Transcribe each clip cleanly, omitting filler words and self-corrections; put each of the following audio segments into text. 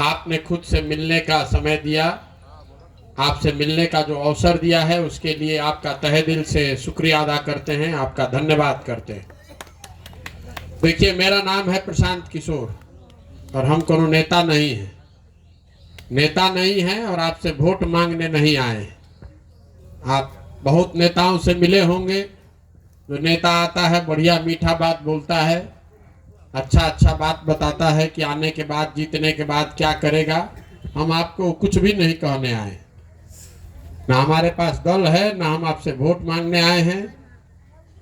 आपने खुद से मिलने का समय दिया, आपसे मिलने का जो अवसर दिया है उसके लिए आपका तहे दिल से शुक्रिया अदा करते हैं, आपका धन्यवाद करते हैं। देखिए, मेरा नाम है प्रशांत किशोर और हम कोनो नेता नहीं हैं, नेता नहीं हैं और आपसे वोट मांगने नहीं आए हैं। आप बहुत नेताओं से मिले होंगे, जो नेता आता है बढ़िया मीठा बात बोलता है, अच्छा बात बताता है कि आने के बाद, जीतने के बाद क्या करेगा। हम आपको कुछ भी नहीं कहने आए, ना हमारे पास दल है, ना हम आपसे वोट मांगने आए हैं।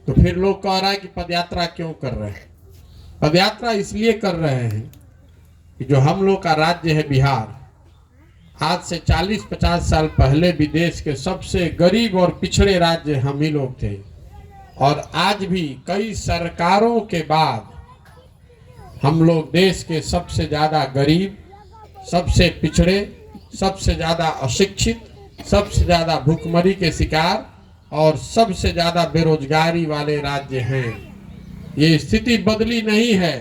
तो फिर लोग कह रहा है कि पदयात्रा क्यों कर रहे हैं। पदयात्रा इसलिए कर रहे हैं कि जो हम लोग का राज्य है बिहार, आज से 40-50 साल पहले भी देश के सबसे गरीब और पिछड़े राज्य हम ही लोग थे, और आज भी कई सरकारों के बाद हम लोग देश के सबसे ज़्यादा गरीब, सबसे पिछड़े, सबसे ज़्यादा अशिक्षित, सबसे ज़्यादा भूखमरी के शिकार और सबसे ज़्यादा बेरोजगारी वाले राज्य हैं। ये स्थिति बदली नहीं है।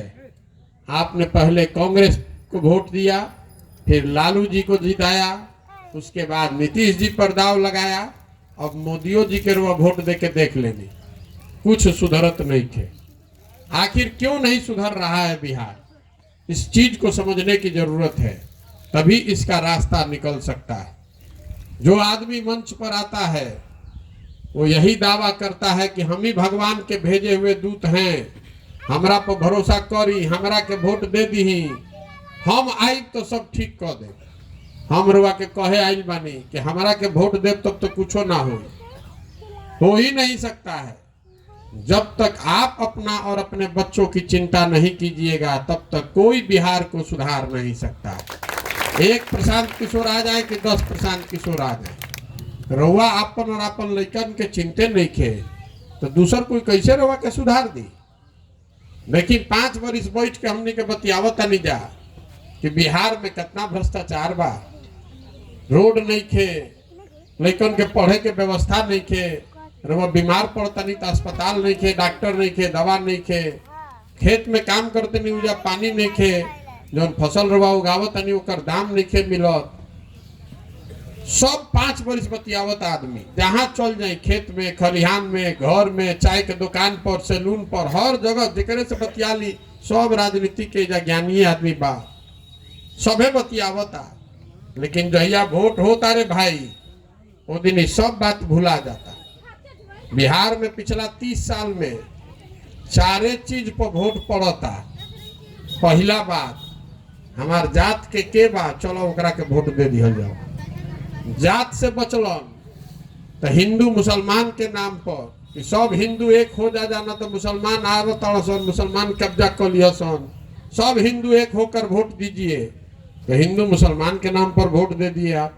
आपने पहले कांग्रेस को वोट दिया, फिर लालू जी को जिताया, उसके बाद नीतीश जी पर दाव लगाया, अब मोदियों जी के रुआ वोट दे के देख लेनी, कुछ सुधरत नहीं थे। आखिर क्यों नहीं सुधर रहा है बिहार? इस चीज को समझने की जरूरत है, तभी इसका रास्ता निकल सकता है। जो आदमी मंच पर आता है वो यही दावा करता है कि हम ही भगवान के भेजे हुए दूत हैं, हमरा पर भरोसा करी, हमरा के वोट दे दी, हम आई तो सब ठीक कर दे। हम रुआ के कहे आइल बानी कि हमरा के वोट दे तब तो कुछो ना हो ही नहीं सकता है। जब तक आप अपना और अपने बच्चों की चिंता नहीं कीजिएगा तब तक कोई बिहार को सुधार नहीं सकता। एक प्रशांत किशोर आ जाए कि 10 प्रशांत किशोर आ जाए, रउआ आपन और आपन लइकन के चिंते नहीं खे तो दूसर कोई कैसे रउआ के सुधार दी। लेकिन 5 वर्ष बैठ के हमने के बतियावत नहीं जा कि बिहार में कितना भ्रष्टाचार बा, रोड नहीं खे, लइकन के पढ़े के व्यवस्था नहीं खे, रउआ बीमार पड़ता नहीं तो अस्पताल नहीं खे, डॉक्टर नहीं खे, दवा नहीं खे, खेत में काम करते नहीं उजा पानी नहीं खे, जौन फसल रउआ उगावत नहीं ओकर दाम नहीं खे मिलत। सब 5 वर्ष बतियावत आदमी, जहाँ चल जाए, खेत में, खलिहान में, घर में, चाय के दुकान पर, सैलून पर, हर जगह जेकरे से बतिया ली, सब राजनीति के ज्ञानी आदमी बा, सबे बतियावता। लेकिन जहिया वोट होता रे भाई, वो दिन ही सब बात भुला जाता। बिहार में पिछला 30 साल में 4 चीज पर वोट पड़ता। पहला बात, हमार जात के बा, चलो ओकरा के वोट दे दिया जाओ। जात से बचलन तो हिंदू मुसलमान के नाम पर कि सब हिंदू एक हो जाना, तो मुसलमान आवतन, मुसलमान कब्जा कर लिया सन, सब हिंदू एक होकर वोट दीजिए, तो हिंदू मुसलमान के नाम पर वोट दे दिए आप।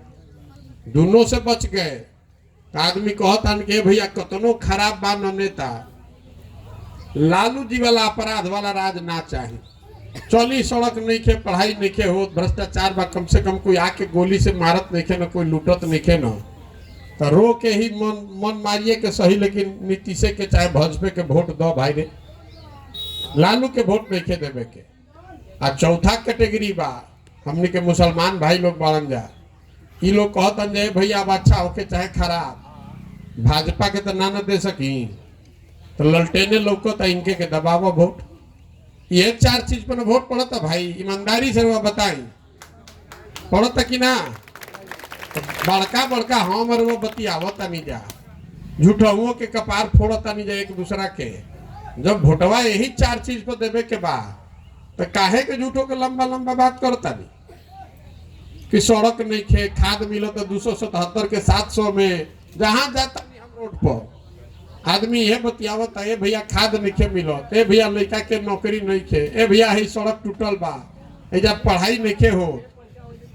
दोनों से बच गए। आदमी कहता कि भैया कतनो खराब बा न नेता, लालू जी वाला अपराध वाला राज ना चाहिए। चली सड़क नहीं खे, पढ़ाई नहीं खे हो, भ्रष्टाचार बा, कम से कम कोई आके गोली से मारत नहीं खे, न कोई लूटत नहीं खे, न तो रो के ही मन मारिए के सही। लेकिन नीतीशे के चाहे भाजपा के वोट दो भाई रे, लालू के वोट नहीं खे देवे के। आ चौथा कैटेगरी बा हमने के मुसलमान भाई लोग बाड़न जा, ई लोग कहतन जे भैया अब अच्छा होके चाहे खराब, भाजपा के तो ना दे सकी, तो ललटेने लोग को इनके के दबाव वोट। ये 4 चीज पर वोट पड़ता भाई, ईमानदारी से वो बताई पड़ता कि ना। तो बड़का बड़का हम और वो बतियावता नहीं जा, झूठुओं के कपार फोड़ता नहीं जा एक दूसरा के। जब वोटवा यही 4 चीज पर देवे के बाद तो काहे के झूठों के लंबा लंबा बात करता नहीं कि सड़क नहीं खे, खाद मिलो तो 277 के 700 में, जहां जाता नहीं हम रोड पर आदमी ये बतियावत है, भैया खाद नहीं खे मिलो, ए भैया लड़का के नौकरी नहीं खे, ए भैया ही सड़क टूटल बा, जब पढ़ाई नहीं खे हो।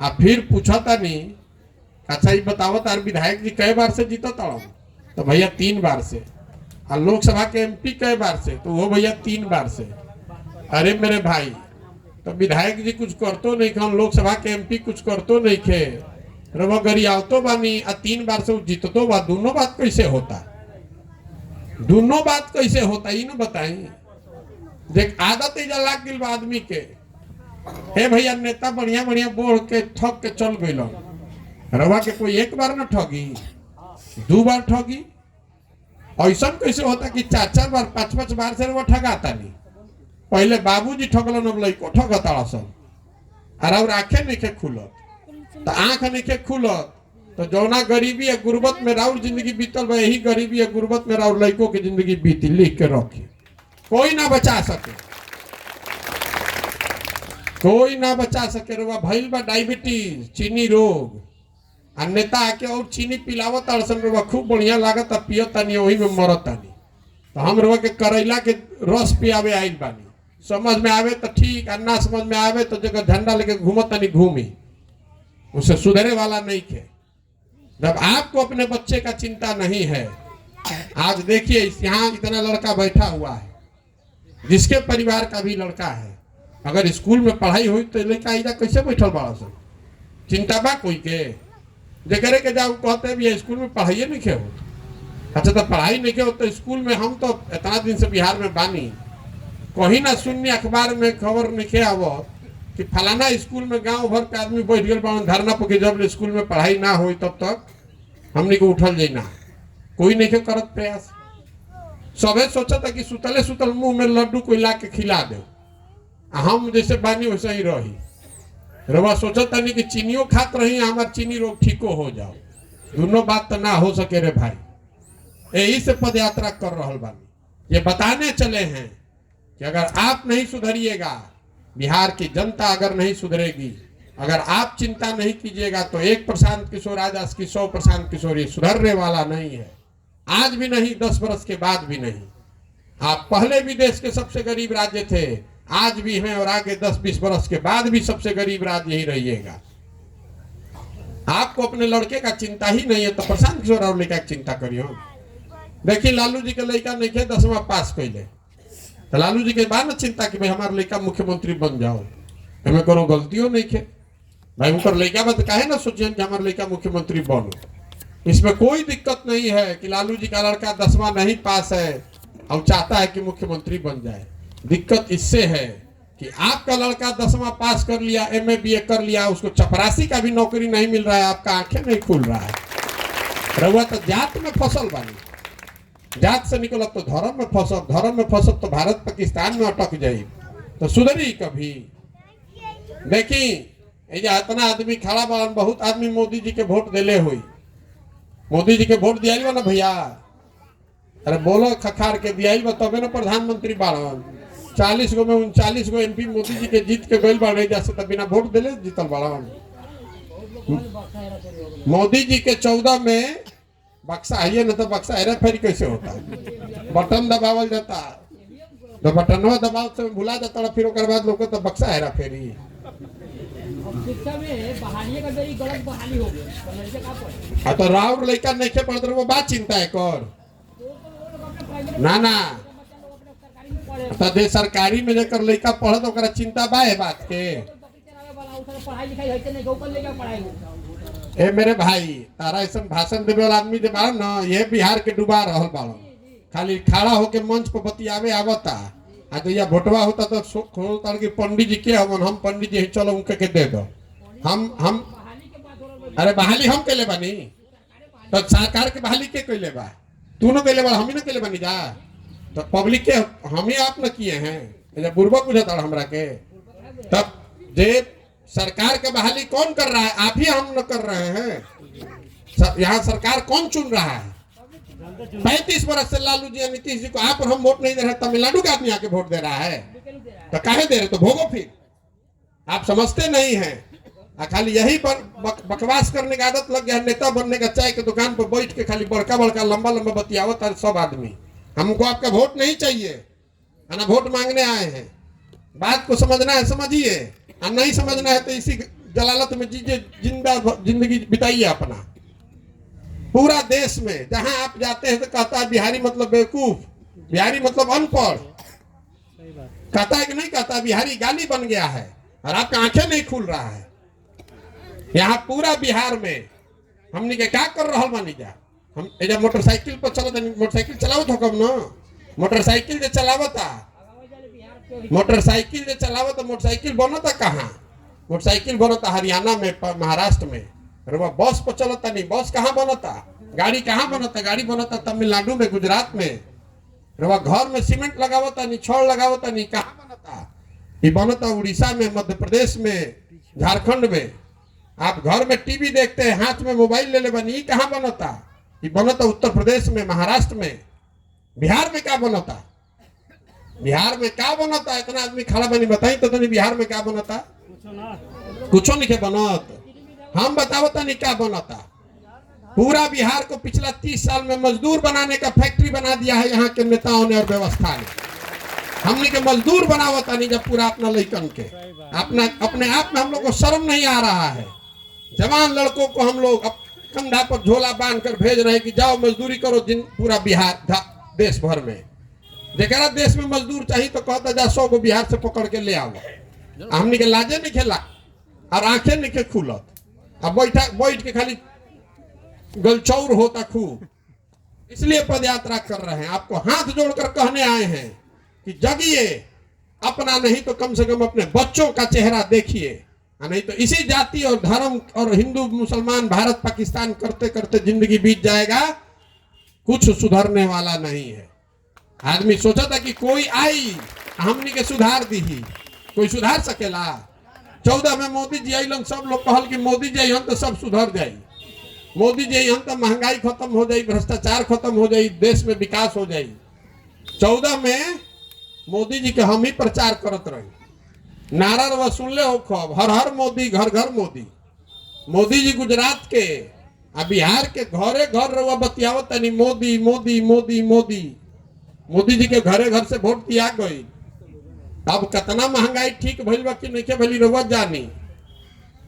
आ फिर पूछता नहीं, अच्छा ये बतावत यार विधायक जी कई बार से जीता था? तो भैया 3 बार से। और लोकसभा के MP कई बार से? तो वो भैया 3 बार से। अरे मेरे भाई, तो विधायक जी कुछ करतो नहीं खान, लोकसभा के MP कुछ करतो नहीं खे, रवा गरियावतो बानी, 3 बार से जीततो बा। दोनों बात कैसे होता? दोनों बात कैसे होता ही ना बताई। देख आदत ही लाग गई आदमी के, हे भैया नेता बढ़िया बढ़िया बोल के ठग के चल गई। रवा के कोई एक बार न ठगी, 2 बार ठगी। ऐसा कैसे होता कि 4-4 बार 5-5 बार से वो ठगाता नहीं। पहले बाबूजी ठगलन, अब लइको ठगता सब। और आंखें नहीं खुलत, तो आंख नहीं खुलत तो जौना गरीबी या गुर्बत में राउर जिंदगी बीतल बा, यही गरीबी या गुर्बत में राउर लइको की जिंदगी बीती। लिख के रखी, कोई ना बचा सके, कोई ना बचा सके। रवा भइल बा डायबिटीज, चीनी रोग, आ नेता आके और चीनी पिलावत अड़सन रवा खूब बढ़िया लागत, पियत तानी वही में मरत तानी। तो हम रवा के करैला के रस पियावे आइल बानी। समझ में आवे तो ठीक, और ना समझ में आवे तो जगह झंडा लेके घूमत तानी घूमी, उसे सुधरे वाला नहीं थे। जब आपको अपने बच्चे का चिंता नहीं है, आज देखिए यहाँ इतना लड़का बैठा हुआ है जिसके परिवार का भी लड़का है, अगर स्कूल में पढ़ाई हुई तो लड़का इधर कैसे बैठल बड़ा सब? चिंता बा कोई के जगह के जाओ कहते भी स्कूल में पढ़ाई नहीं खे हो। अच्छा तो पढ़ाई नहीं के हो तो स्कूल में, हम तो इतना दिन से बिहार में बानी, कहीं ना शून्य अखबार में खबर नहीं खे आवत कि फलाना स्कूल में गांव भर के आदमी बैठ गए बा धरना पर, जब स्कूल में पढ़ाई ना हो तब तक हमने को उठल जाइना। कोई नहीं के करत प्रयास। सबे सोचा था कि सुतले सुतल मुंह में लड्डू कोई ला के खिला दे, हम जैसे बानी वैसे ही रही। रवा सोचता नहीं कि चीनियों खात रही, हमार चीनी रोग ठीको हो जाओ। दोनों बात तो ना हो सके रे भाई। यही से पद यात्रा कर रहा बानी, ये बताने चले हैं कि अगर आप नहीं सुधरिएगा, बिहार की जनता अगर नहीं सुधरेगी, अगर आप चिंता नहीं कीजिएगा तो एक प्रशांत किशोर आज की 100 प्रशांत किशोर, ये सुधरने वाला नहीं है। आज भी नहीं, 10 वर्ष के बाद भी नहीं। आप पहले भी देश के सबसे गरीब राज्य थे, आज भी हैं, और आगे 10-20 वर्ष के बाद भी सबसे गरीब राज्य यही रहिएगा। आपको अपने लड़के का चिंता ही नहीं है तो प्रशांत किशोर और लड़का की चिंता करियो। देखिए लालू जी के लड़का नहीं थे 10वां पास कैले, तो लालू जी के बाद न चिंता कि भाई हमारे लड़का मुख्यमंत्री बन जाओ, हमें कोनो गलतियों नहीं थे भाई। उनका लड़का बत काहे ना सोचिए कि हमारे लड़का मुख्यमंत्री बनो। इसमें कोई दिक्कत नहीं है कि लालू जी का लड़का 10वां नहीं पास है और चाहता है कि मुख्यमंत्री बन जाए। दिक्कत इससे है कि आपका लड़का 10वां पास कर लिया, MA BA कर लिया, उसको चपरासी का भी नौकरी नहीं मिल रहा है, आपका आंखें नहीं खुल रहा है। रहुआ तो जात में फसल बानी, जात से निकलत तो धर्म में फंसब, धर्म में फंसब तो भारत पाकिस्तान में अटक जाये, तो सुधरी कभी। देखी इतना आदमी खड़ा बा, बहुत आदमी मोदी जी के वोट दिले हुई, मोदी जी के वोट दिया ना भैया, अरे बोलो खखार के दिया तबे ना प्रधानमंत्री बाड़न। 40 गो में 39 गो MP मोदी जी के जीत के गइल बाड़े, जैसे तब बिना वोट दिले जीतल बाड़न। मोदी जी के 14 में बक्सा है ना, तो बक्सा हेरा फेरी कैसे होता है? बटन दबावल जाता, तो बटनवा दबाव से भुला जाता, फिर ओकर बाद लोग तो बक्सा हेरा फेरी। तो राउर लड़का नहीं के पढ़ते वो बात चिंता है कर ना ना, तो दे सरकारी में जाकर लड़का पढ़त ओकरा चिंता बा है बात के। ए मेरे भाई, तारा ऐसा भाषण देवे वाला आदमी दे बाड़न ना, ये बिहार के डुबा रहल बाड़न। खाली खड़ा होके मंच पर बतियावे आवता, आ तो या भोटवा होता तो खोलता कि पंडित जी के हमन, हम पंडित जी चलो उनके के दे दो। हम अरे बहाली हम कैले बानी, तो सरकार के बहाली के कैले बा? तू न कैले बा, हम ही न कैले बानी जा, तो पब्लिक के हम ही आप न किए हैं। जब बुर्बक बुझाता हमरा के, तब जे सरकार के बहाली कौन कर रहा है? आप ही हम न कर रहे हैं। यहाँ सरकार कौन चुन रहा है? 35 वर्ष से लालू जी नीतीश जी को आप और हम वोट नहीं दे रहे, तमिलनाडु का आदमी आके वोट दे रहा है, तो काहे दे रहे? तो भोगो फिर। आप समझते नहीं हैं, खाली यही पर बकवास करने की आदत लग गया। नेता बनने का, चाय के दुकान पर बैठ के खाली बड़का बड़का लंबा लंबा बतियावत है सब आदमी। हमको आपका वोट नहीं चाहिए, ना वोट मांगने आए हैं। बात को समझना है समझिए, और नहीं समझना है तो इसी जलालत में जिंदगी बिताइए अपना। पूरा देश में जहां आप जाते हैं तो कहता है बिहारी मतलब बेवकूफ, बिहारी मतलब अनपढ़, कहता है कि नहीं कहता? बिहारी गाली बन गया है, और आपका आंखें नहीं खुल रहा है। यहाँ पूरा बिहार में हमने के क्या कर रहा बानी जा? हम जब मोटरसाइकिल पर चलत, मोटरसाइकिल चलावत हो कब न, मोटरसाइकिल जो चलावता मोटरसाइकिल जो चलावो तो मोटरसाइकिल बनता कहाँ? मोटरसाइकिल बनता हरियाणा में, महाराष्ट्र में। रउआ बस पर चलता नहीं, बस कहाँ बनता? गाड़ी कहाँ बनता? गाड़ी बनता तमिलनाडु में, गुजरात में। रउआ घर में सीमेंट लगावता नहीं, छड़ लगावता नहीं, कहाँ बनता? ये बनता उड़ीसा में, मध्य प्रदेश में, झारखंड में। आप घर में टीवी देखते हैं, हाथ में मोबाइल ले ले बनी, ये कहाँ बनता? ये बनता उत्तर प्रदेश में, महाराष्ट्र में। बिहार में क्या बनता? बिहार में क्या बनता? इतना आदमी खड़ा बनी, बताई तो नहीं बिहार में क्या बनता? कुछ नहीं बनत। हम बतावता नहीं क्या बनता। पूरा बिहार को पिछला 30 साल में मजदूर बनाने का फैक्ट्री बना दिया है यहाँ के नेताओं ने और व्यवस्था ने। हमने के मजदूर बनावता नहीं जब पूरा अपना लड़कन के अपने आप में हम लोग को शर्म नहीं आ रहा है। जवान लड़कों को हम लोग कंधा पर झोला बांध कर भेज रहे हैं कि जाओ मजदूरी करो। जिन पूरा बिहार देश भर में जरा देश में मजदूर चाहिए तो कहता जा 100 को बिहार से पकड़ के ले आओ। हमने के लाजे नहीं खेला और आंखें नहीं के खुलत। अब बैठ के खाली गलचौर होता खूब। इसलिए पद यात्रा कर रहे हैं। आपको हाथ जोड़कर कहने आए हैं कि जगिए, अपना नहीं तो कम से कम अपने बच्चों का चेहरा देखिए। नहीं तो इसी जाति और धर्म और हिंदू मुसलमान भारत पाकिस्तान करते करते जिंदगी बीत जाएगा। कुछ सुधरने वाला नहीं है। आदमी सोचा था कि कोई आई हमनी के सुधार दी, कोई सुधार सकेला? 14 में मोदी जी आई, सब लोग कहल कि मोदी जी हम तो सब सुधर जाई, मोदी जी हम तो महंगाई खत्म हो जाई, भ्रष्टाचार खत्म हो जाई, देश में विकास हो जाई। 14 में मोदी जी के हम ही प्रचार करत रही। नारा रवा सुन ले हो खब, हर हर मोदी, घर घर मोदी। मोदी जी गुजरात के आ बिहार के घरे घर रवा बतियावत तनी मोदी मोदी मोदी मोदी। मोदी जी के घरे घर से वोट दिया गई। अब कितना महंगाई ठीक भइल बा कि नहीं भइल रवा जानी,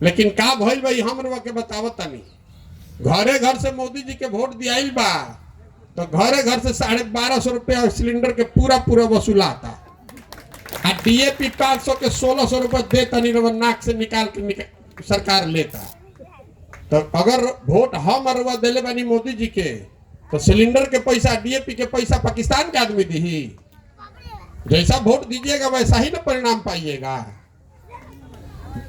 लेकिन का भइल बा हम रवा के बतावत तनी। घरे घर से मोदी जी के वोट दियाइल बा तो घरे घर से 1250 रुपया सिलेंडर के पूरा पूरा वसूलाता। आ डीएपी 500 के 1600 रुपये दे तनी रवा नाक से निकाल के सरकार लेता। तो अगर वोट हम रवा दिले बानी मोदी जी के तो सिलेंडर के पैसा, डीएपी के पैसा पाकिस्तान के आदमी दी। जैसा वोट दीजिएगा वैसा ही ना परिणाम पाइएगा।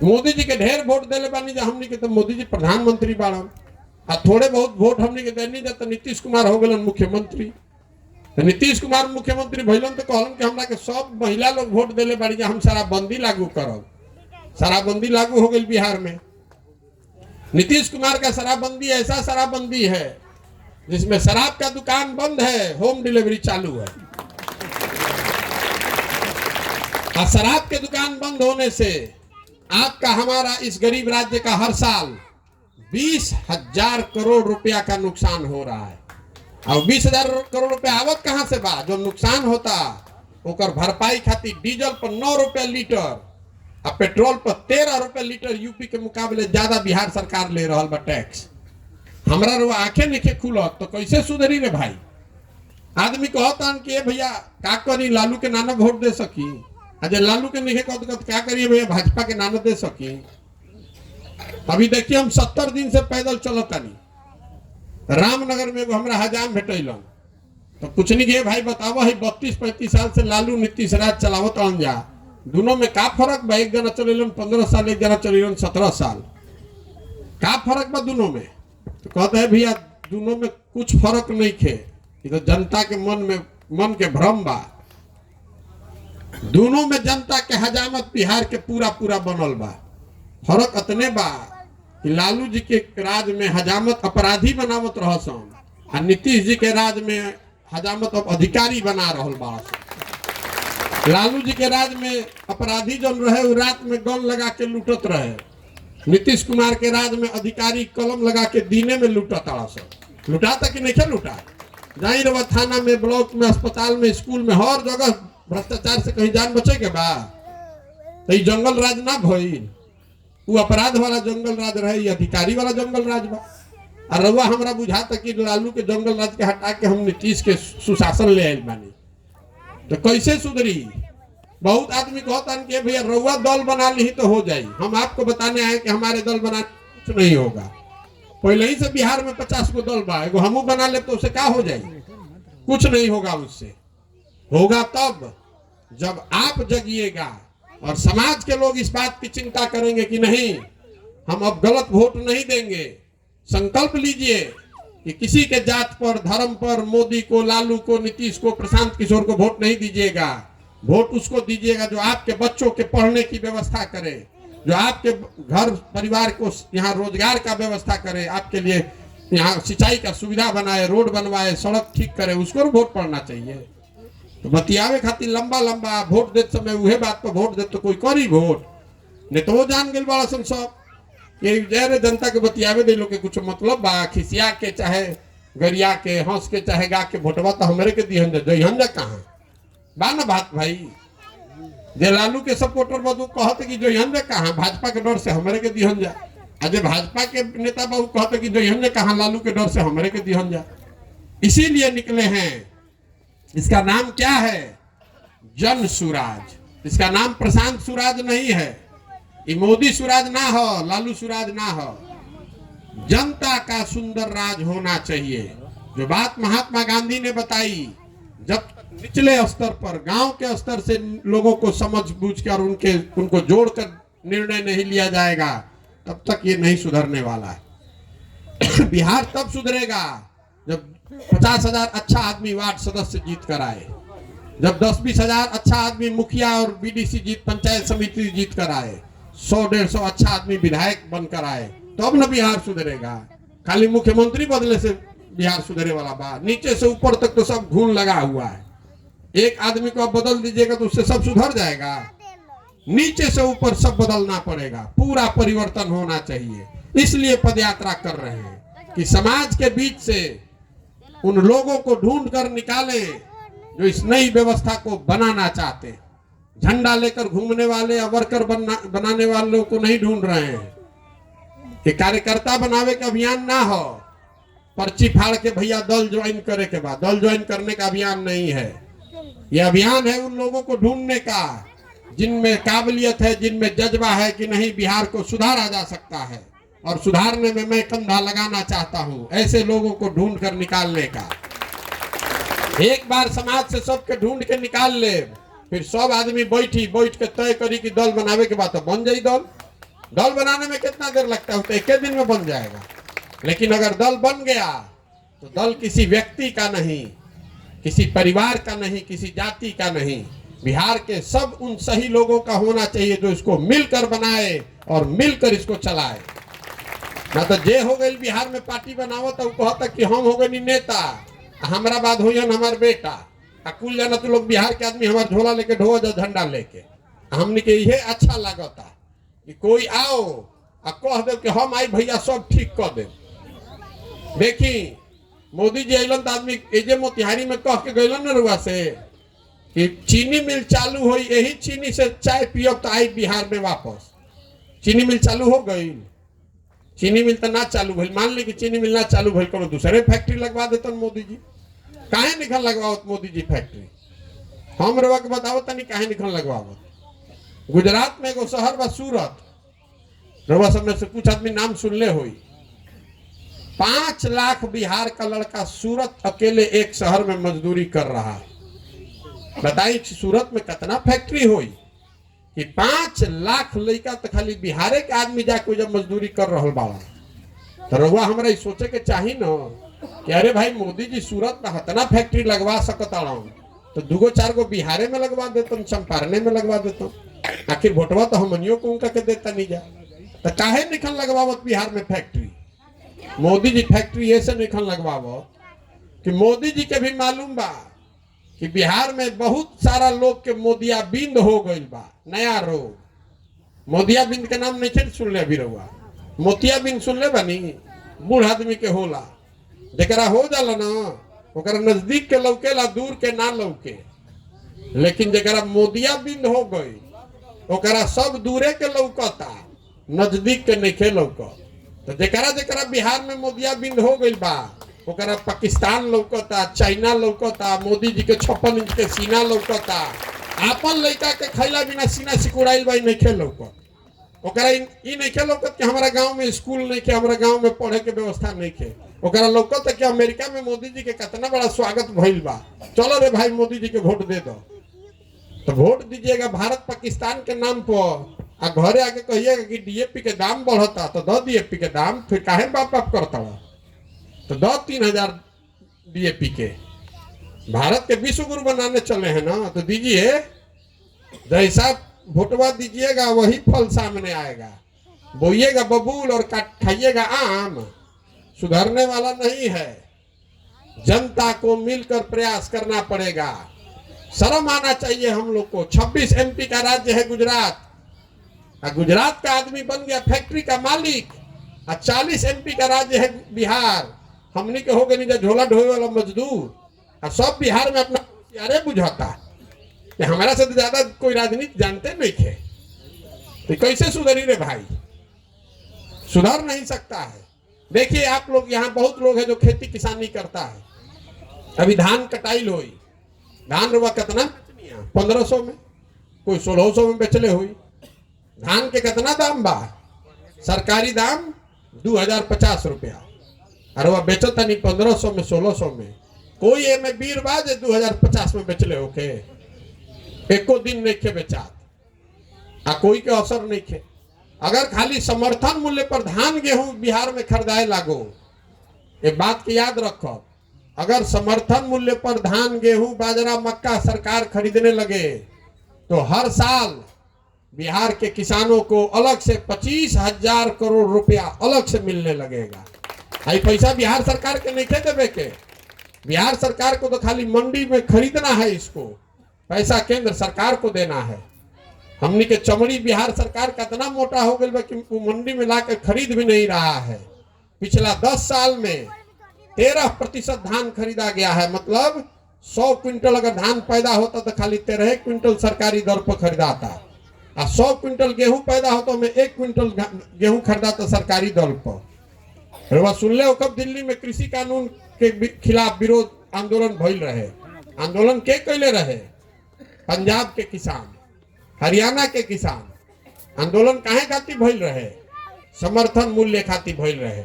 मोदी जी के ढेर वोट दिले बानी जो हमने के, तो मोदी जी प्रधानमंत्री बाड़न आ थोड़े बहुत वोट हमने के देनी जा तो नीतीश कुमार हो गए मुख्यमंत्री। तो नीतीश कुमार मुख्यमंत्री भइलन तो कहलन कि हमरा के सब महिला लोग वोट दिले बाड़ी जा हम शराबबंदी लागू करब। शराबबंदी लागू हो गई बिहार में। नीतीश कुमार का शराबबंदी ऐसा शराबबंदी है जिसमें शराब का दुकान बंद है, होम डिलीवरी चालू है। और शराब के दुकान बंद होने से आपका हमारा इस गरीब राज्य का हर साल 20,000 करोड़ रुपया का नुकसान हो रहा है। और 20,000 करोड़ रुपया आवत कहां से बा? जो नुकसान होता ओकर भरपाई खातिर डीजल पर 9 रुपया लीटर और पेट्रोल पर 13 रुपया लीटर यूपी के मुकाबले ज्यादा बिहार सरकार ले रहा बा टैक्स। हमरा रो आंखें नहीं खुलत तो कैसे सुधरी रे भाई? आदमी कहता कि भैया का करी, लालू के नाना वोट दे सकी। अजय लालू के नहीं कहते क्या करिए भैया, भाजपा के नाना दे सकी। अभी देखिए हम 70 दिन से पैदल चलता नहीं। रामनगर में हमरा हजाम भेटलन तो कुछ नहीं किए भाई बतावा है 32-35 साल से लालू नीतीश राज चलावत जा, दोनों में का फर्क बा? एक जना चलेलन 15 साल, एक जना चलेलन 17 साल। का फर्क बा दोनों में? तो कहते हैं भैया दोनों में कुछ फर्क नहीं खे, तो जनता के मन के भ्रम बा। दोनों में जनता के हजामत बिहार के पूरा पूरा बनल बा। फर्क अतने बा कि लालू जी के राज में हजामत अपराधी बनावत रहसन और नीतीश जी के राज में हजामत अब अधिकारी बना रहल बा। लालू जी के राज में अपराधी जन रहे वो रात में गन लगा के लूटत रहे। नीतीश कुमार के राज में अधिकारी कलम लगा के दीने में लूटता। लुटाता कि नहीं लुटा? जाई रवा थाना में, ब्लॉक में, अस्पताल में, स्कूल में, हर जगह भ्रष्टाचार से कहीं जान बचे के बा? तो जंगल राज ना भइल, वो अपराध वाला जंगल राज रहे, ये अधिकारी वाला जंगल राज बा। और रवा हमरा बुझाता कि लालू के जंगल राज के हटा के हम नीतीश के सुशासन ले आयल बानी। तो कैसे सुधरी? बहुत आदमी कहता है कि भैया रउआ दल बना ली तो हो जाए। हम आपको बताने आए कि हमारे दल बनाने कुछ नहीं होगा। पहले ही से बिहार में 50 को दल बा, एगो हमू बना ले तो उससे क्या हो जाए? कुछ नहीं होगा उससे। होगा तब जब आप जगिएगा और समाज के लोग इस बात की चिंता करेंगे कि नहीं, हम अब गलत वोट नहीं देंगे, संकल्प लीजिए कि किसी के जात पर, धर्म पर, मोदी को, लालू को, नीतीश को, प्रशांत किशोर को वोट नहीं दीजिएगा। वोट उसको दीजिएगा जो आपके बच्चों के पढ़ने की व्यवस्था करे, जो आपके घर परिवार को यहाँ रोजगार का व्यवस्था करे, आपके लिए यहाँ सिंचाई का सुविधा बनाए, रोड बनवाए, सड़क ठीक करे, उसको वोट पड़ना चाहिए। तो बतियावे खातिर लंबा लंबा वोट देते समय उहे बात पर वोट दे तो कोई करी वोट नहीं, तो वो जान गए बड़ा सन सब ये जहरे जनता के बतियावे दे लोग के कुछ मतलब बा, खिसिया के चाहे गरिया के, हंस के चाहे गा के वोटवा तो हमरे के दिहन जा कहाँ बा ना बात भाई। जे लालू के सपोर्टर बदू कहते कि जइहन जा कहाँ, भाजपा के डर से हमरे के दिहन जा, आज भाजपा के नेता बाबू कहते कि जइहन जा कहाँ, लालू के डर से हमरे के दिहन जा। इसीलिए निकले हैं। इसका नाम क्या है? जन सुराज। इसका नाम प्रशांत सुराज नहीं है, ये मोदी सुराज ना हो, लालू सुराज ना हो, जनता का सुंदर राज होना चाहिए। जो बात महात्मा गांधी ने बताई, जब निचले स्तर पर, गांव के स्तर से लोगों को समझ बूझ कर उनको जोड़कर निर्णय नहीं लिया जाएगा, तब तक ये नहीं सुधरने वाला है। बिहार तब सुधरेगा जब 50,000 अच्छा आदमी वार्ड सदस्य जीत कर आए, जब 10-20 हजार अच्छा आदमी मुखिया और बीडीसी जीत, पंचायत समिति जीत कर आए, 100-150 अच्छा आदमी विधायक बनकर आए, तो अब न बिहार सुधरेगा। खाली मुख्यमंत्री बदले से बिहार सुधरे वाला बात, नीचे से ऊपर तक तो सब घून लगा हुआ है। एक आदमी को आप बदल दीजिएगा तो उससे सब सुधर जाएगा? नीचे से ऊपर सब बदलना पड़ेगा, पूरा परिवर्तन होना चाहिए। इसलिए पदयात्रा कर रहे हैं कि समाज के बीच से उन लोगों को ढूंढ कर निकालें जो इस नई व्यवस्था को बनाना चाहते हैं। झंडा लेकर घूमने वाले या वर्कर बनाने वालों को नहीं ढूंढ रहे हैं कि कार्यकर्ता बनावे का अभियान ना हो, पर्ची फाड़ के भैया दल ज्वाइन करे के बाद, दल ज्वाइन करने का अभियान नहीं है। यह अभियान है उन लोगों को ढूंढने का जिनमें काबिलियत है, जिनमें जज्बा है कि नहीं बिहार को सुधारा जा सकता है और सुधारने में मैं कंधा लगाना चाहता हूं, ऐसे लोगों को ढूंढ कर निकालने का। एक बार समाज से सबके ढूंढ के निकाल ले, फिर सब आदमी बैठ के तय करी कि दल बनावे के बाद तो बन जाई दल। दल बनाने में कितना देर लगता है? तो एक दिन में बन जाएगा। लेकिन अगर दल बन गया तो दल किसी व्यक्ति का नहीं, किसी परिवार का नहीं, किसी जाति का नहीं, बिहार के सब उन सही लोगों का होना चाहिए जो इसको मिलकर बनाए और मिलकर इसको चलाए। ना तो जे हो गई बिहार में पार्टी बनावत तो कहता कि हम हो गए नेता, हमारा बाद हो हमार बेटा, कुल जाना तो लोग बिहार के आदमी हमार झोला लेके ढो जा झंडा लेके। हमने के ये अच्छा लगता कि कोई आओ आ कह दे कि हम आई भैया सब ठीक कर दे। देखी मोदी जी अलन तो आदमी एजे मोतिहारी में कह के गलन न रुआ से कि चीनी मिल चालू हो, यही चीनी से चाय पियब तो आई बिहार में वापस। चीनी मिल चालू हो गई, चीनी मिल तो ना चालू भइल, मान ली कि चीनी मिल ना चालू भइल, कोनो दूसरे फैक्ट्री लगवा देतन मोदी जी। काहे निखन लगवावत मोदी जी फैक्ट्री? हम रवा के बतावत नहीं काहे निखन लगवावत। गुजरात में एगो शहर बा सूरत, रवा सब में से कुछ आदमी नाम सुनले होई। 5 लाख बिहार का लड़का सूरत अकेले एक शहर में मजदूरी कर रहा है। बताई सूरत में कितना फैक्ट्री हुई कि 5 लाख लड़का तो खाली बिहारे के आदमी जाके जब मजदूरी कर रहा बाड़ा। तो रउआ हमरा सोचे के चाहिए न कि अरे भाई मोदी जी सूरत में हतना फैक्ट्री लगवा सकता तो 2-4 गो बिहारे में लगवा देता, चंपारने में लगवा देता। आखिर वोटवा तो हमनियों को उनका के देता नहीं जा, तो काहे निखन लगवावत बिहार में फैक्ट्री? मोदी जी फैक्ट्री ऐसे निखन लगवावत कि मोदी जी के भी मालूम बा कि बिहार में बहुत सारा लोग के मोतियाबिंद हो गई बा, नया रोग। मोतियाबिंद के नाम नहीं सुन ले अभी रहुआ? मोतियाबिंद सुन ले बनी? बूढ़ आदमी के होला, जरा हो जाला ना ओकरा नजदीक के लौकेला, दूर के ना लौके। लेकिन जरा मोतियाबिंद हो गई ओकरा सब दूरे के लौकता, नजदीक के नहीं लौकत। तो जरा बिहार में मोतियाबिंद हो गई बा ओकरा पाकिस्तान लौकता, चाइना लौकता, मोदी जी के 56 इंच के सीना लौकता। आपन लड़का के खैला बिना सीना सिकुड़ाइल बा नहीं लौकत। ओकरा ई नहीं लौकत कि हमारा गांव में स्कूल नहीं के, हमारा गांव में पढ़े के व्यवस्था नहीं के। ओकरा लौकत कि अमेरिका में मोदी जी के कितना बड़ा स्वागत भइल बा, चलो रे भाई मोदी जी के वोट दे दो। तो वोट दीजिएगा भारत पाकिस्तान के नाम पर, आ घरे आके कहिएगा कि डीएपी के दाम बढ़ता तो दो डीएपी के दाम, फिर काहे बाप बाप करता हुआ, तो दो 3000 डीएपी के। भारत के विश्व गुरु बनाने चले हैं ना, तो दीजिए, जैसा वोटवा दीजिएगा वही फल सामने आएगा। बोइएगा बबूल और खाइएगा आम, सुधरने वाला नहीं है। जनता को मिलकर प्रयास करना पड़ेगा। शर्म आना चाहिए हम लोग को। 26 एमपी का राज्य है गुजरात, गुजरात का आदमी बन गया फैक्ट्री का मालिक। 40 एमपी का राज्य है बिहार, हमने के हो गए झोला ढोए वाला मजदूर। सब बिहार में अपना यारे बुझाता कि हमारा से ज्यादा कोई राजनीति जानते नहीं थे, तो कैसे सुधरी रे भाई? सुधर नहीं सकता है। देखिए आप लोग, यहाँ बहुत लोग हैं जो खेती किसानी करता है। अभी धान कटाई हुई, धान रुआ कितना 1500 में, कोई 1600 में बेचले हुई। धान के कितना दाम बा? सरकारी दाम 2050 रुपया, अरे वह बेचता नहीं 1500 में 1600 में। कोई एमे बीर बाज 2050 में बेचले होके, एको दिन नहीं खे बेचात, आ कोई के असर नहीं खे। अगर खाली समर्थन मूल्य पर धान गेहूं बिहार में खरीदाए लागो, ये बात की याद रखो, अगर समर्थन मूल्य पर धान गेहूं बाजरा मक्का सरकार खरीदने लगे तो हर साल बिहार के किसानों को अलग से 25,000 करोड़ रुपया अलग से मिलने लगेगा। आई पैसा बिहार सरकार के नहीं थे देवे के, बिहार सरकार को तो खाली मंडी में खरीदना है, इसको पैसा केंद्र सरकार को देना है। हमनी के चमड़ी बिहार सरकार का इतना मोटा हो गया कि वो मंडी में लाकर खरीद भी नहीं रहा है। पिछला 10 साल में 13% धान खरीदा गया है, मतलब 100 क्विंटल अगर धान पैदा होता तो खाली 13 क्विंटल सरकारी दर पर खरीदाता, और 100 क्विंटल गेहूं पैदा होता में 1 क्विंटल गेहूं खरीदाता सरकारी दर पर। वह सुन ले कब दिल्ली में कृषि कानून के खिलाफ विरोध आंदोलन भइल रहे। आंदोलन के कैले रहे? पंजाब के किसान, हरियाणा के किसान। आंदोलन काहे खातिर भइल रहे? समर्थन मूल्य खातिर भइल रहे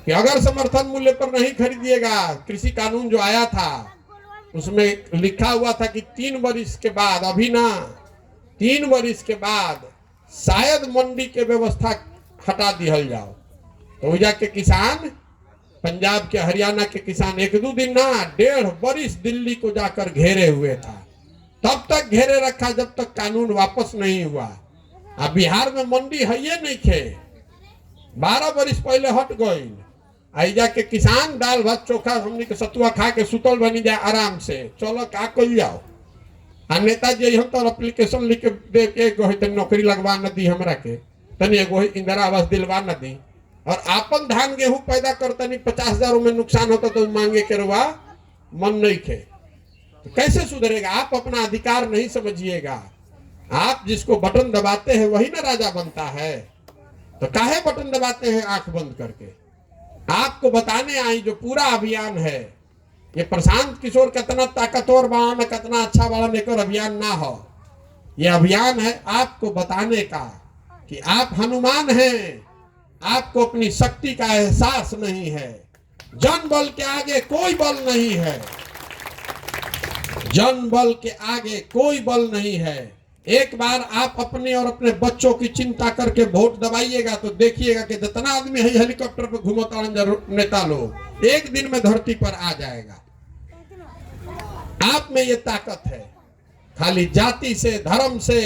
कि अगर समर्थन मूल्य पर नहीं खरीदिएगा, कृषि कानून जो आया था उसमें लिखा हुआ था कि 3 वर्ष के बाद, अभी ना 3 वर्ष के बाद शायद मंडी के व्यवस्था हटा दिहल जाओ। तो जाके किसान, पंजाब के हरियाणा के किसान 1-2 दिन ना 1.5 वर्ष दिल्ली को जाकर घेरे हुए था। तब तक घेरे रखा जब तक कानून वापस नहीं हुआ। अब बिहार में मंडी है ये नहीं थे, 12 वर्ष पहले हट गई। आई जाके किसान दाल भात चोखा हमने के सतुआ खा के सुतल बनी जाए आराम से, चलो का कल जाओ। आ नेताजी हम तो एप्लीकेशन लिख के दे के नौकरी लगवा न दी हमरा के, तनी एगो इंदिरा आवास दिलवा न दी, और आपन धान गेहूं पैदा करता नहीं 50,000 में नुकसान होता तो मांगे के रुआ मन नहीं खे, तो कैसे सुधरेगा? आप अपना अधिकार नहीं समझिएगा। आप जिसको बटन दबाते हैं वही ना राजा बनता है। तो काहे बटन दबाते हैं आंख बंद करके? आपको बताने आई जो पूरा अभियान है, ये प्रशांत किशोर कितना ताकतवर बना में कितना अच्छा बड़ा लेकर अभियान ना हो। ये अभियान है आपको बताने का कि आप हनुमान हैं, आपको अपनी शक्ति का एहसास नहीं है। जन बल के आगे कोई बल नहीं है, जन बल के आगे कोई बल नहीं है। एक बार आप अपने और अपने बच्चों की चिंता करके वोट दबाइएगा तो देखिएगा कि जितना आदमी है हेलीकॉप्टर पर घूमता नेता लोग एक दिन में धरती पर आ जाएगा। आप में ये ताकत है। खाली जाति से, धर्म से,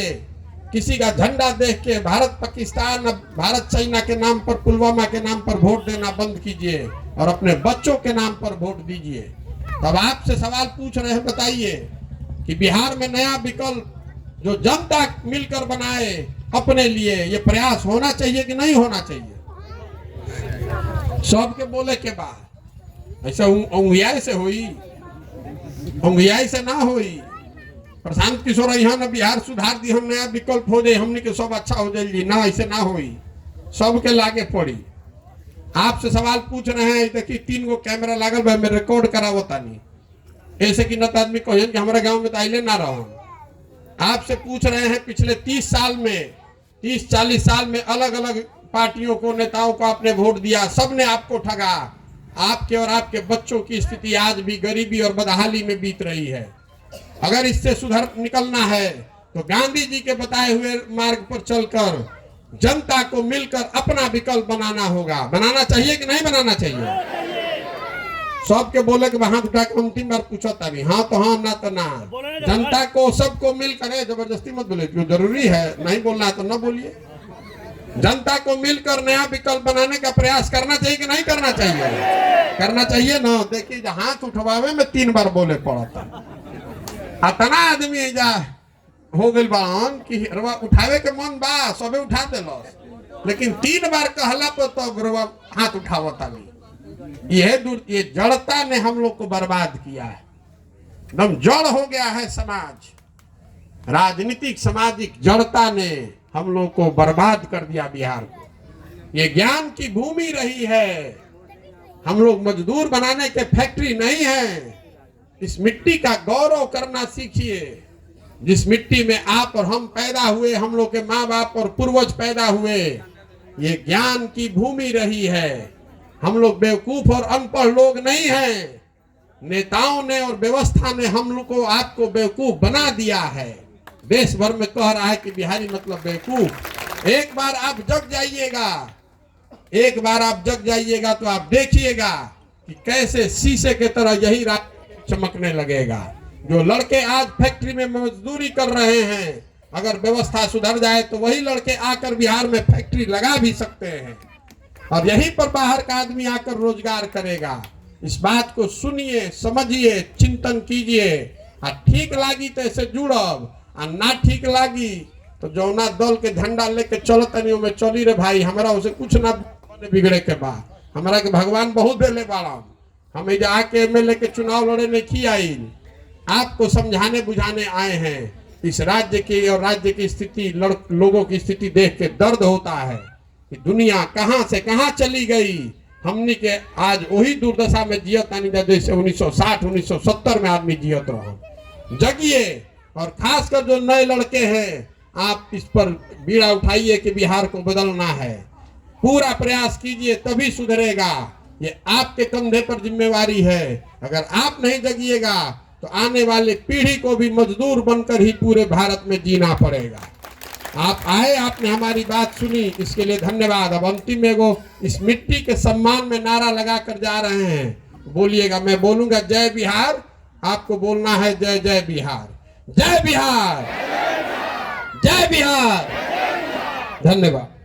किसी का झंडा देख के भारत पाकिस्तान, भारत चाइना के नाम पर, पुलवामा के नाम पर वोट देना बंद कीजिए और अपने बच्चों के नाम पर वोट दीजिए। तब आपसे सवाल पूछ रहे हैं, बताइए कि बिहार में नया विकल्प जो जनता मिलकर बनाए अपने लिए, ये प्रयास होना चाहिए कि नहीं होना चाहिए? सबके बोले के बाद ऐसा उंगियाई से हुई, उंगियाई से ना हुई। प्रशांत किशोर यहाँ ना बिहार सुधार दी, हम नया विकल्प हो जाए, हमने के सब अच्छा हो जाए ना, ऐसे ना हुई। सबके लागे पड़ी। आपसे सवाल पूछ रहे हैं, देखिए 3 गो कैमरा लागल बा, मैं रिकॉर्ड करावो तानी, ऐसे कि न तो आदमी कहियन कि हमारे गांव में तो आइले ना रहो। आपसे पूछ रहे हैं पिछले 30 साल में, 30-40 साल में अलग अलग पार्टियों को, नेताओं को आपने वोट दिया, सबने आपको ठगा। आपके और आपके बच्चों की स्थिति आज भी गरीबी और बदहाली में बीत रही है। अगर इससे सुधर निकलना है तो गांधी जी के बताए हुए मार्ग पर चलकर जनता को मिलकर अपना विकल्प बनाना होगा। बनाना चाहिए कि नहीं बनाना चाहिए? सबके बोले कि हाथ उठा के अंतिम बार पूछा था भी, हाँ तो हाँ, ना तो ना। जनता को सबको मिलकर, जबरदस्ती मत बोले, क्यों जरूरी है, नहीं बोलना है तो ना बोलिए। जनता को मिलकर नया विकल्प बनाने का प्रयास करना चाहिए कि नहीं करना चाहिए? करना चाहिए ना। देखिए हाथ उठवावे में 3 बार बोले पड़ता, अतना आदमी जा हो गई बान कि उठावे के मन बा, सबे उठा देलो, लेकिन 3 बार कहला पर तो हाथ उठावता नहीं। ये जड़ता ने हम लोग को बर्बाद किया है, एकदम जड़ हो गया है समाज। राजनीतिक सामाजिक जड़ता ने हम लोग को बर्बाद कर दिया बिहार को। ये ज्ञान की भूमि रही है, हम लोग मजदूर बनाने के फैक्ट्री नहीं है। इस मिट्टी का गौरव करना सीखिए, जिस मिट्टी में आप और हम पैदा हुए, हम लोग के माँ बाप और पूर्वज पैदा हुए। ये ज्ञान की भूमि रही है। हम लोग बेवकूफ और अनपढ़ लोग नहीं हैं। नेताओं ने और व्यवस्था ने हम लोग को, आपको बेवकूफ बना दिया है। देश भर में कह रहा है कि बिहारी मतलब बेवकूफ। एक बार आप जग जाइएगा, एक बार आप जग जाइएगा तो आप देखिएगा कि कैसे शीशे के तरह यही रात चमकने लगेगा। जो लड़के आज फैक्ट्री में मजदूरी कर रहे हैं, अगर व्यवस्था सुधर जाए तो वही लड़के आकर बिहार में फैक्ट्री लगा भी सकते हैं और यहीं पर बाहर का आदमी आकर रोजगार करेगा। इस बात को सुनिए, समझिए, चिंतन कीजिए। ठीक लागी तो ऐसे जुड़ब, और ना ठीक लागी तो जौना दल के झंडा लेके चलतनी में चली रे भाई। हमारा उसे कुछ ना बिगड़े के बाद, हमारा के भगवान बहुत देले बाड़ा। हम इधर आके एमएलए के चुनाव लड़े नहीं की आई, आपको समझाने बुझाने आए हैं। इस राज्य की और राज्य की स्थिति, लोगों की स्थिति देख के दर्द होता है कि दुनिया कहां से कहां चली गई। हमनी के आज वही दुर्दशा में जियत आनी जैसे 1960 1970 में आदमी जियत रहो। जगिए, और खासकर जो नए लड़के हैं, आप इस पर बीड़ा उठाइए कि बिहार को बदलना है। पूरा प्रयास कीजिए, तभी सुधरेगा। ये आपके कंधे पर जिम्मेवारी है। अगर आप नहीं जगिएगा तो आने वाले पीढ़ी को भी मजदूर बनकर ही पूरे भारत में जीना पड़ेगा। आप आए, आपने हमारी बात सुनी, इसके लिए धन्यवाद। अब अंतिम एगो इस मिट्टी के सम्मान में नारा लगा कर जा रहे हैं। बोलिएगा, मैं बोलूंगा जय बिहार, आपको बोलना है जय जय बिहार। जय बिहार, जय बिहार। धन्यवाद।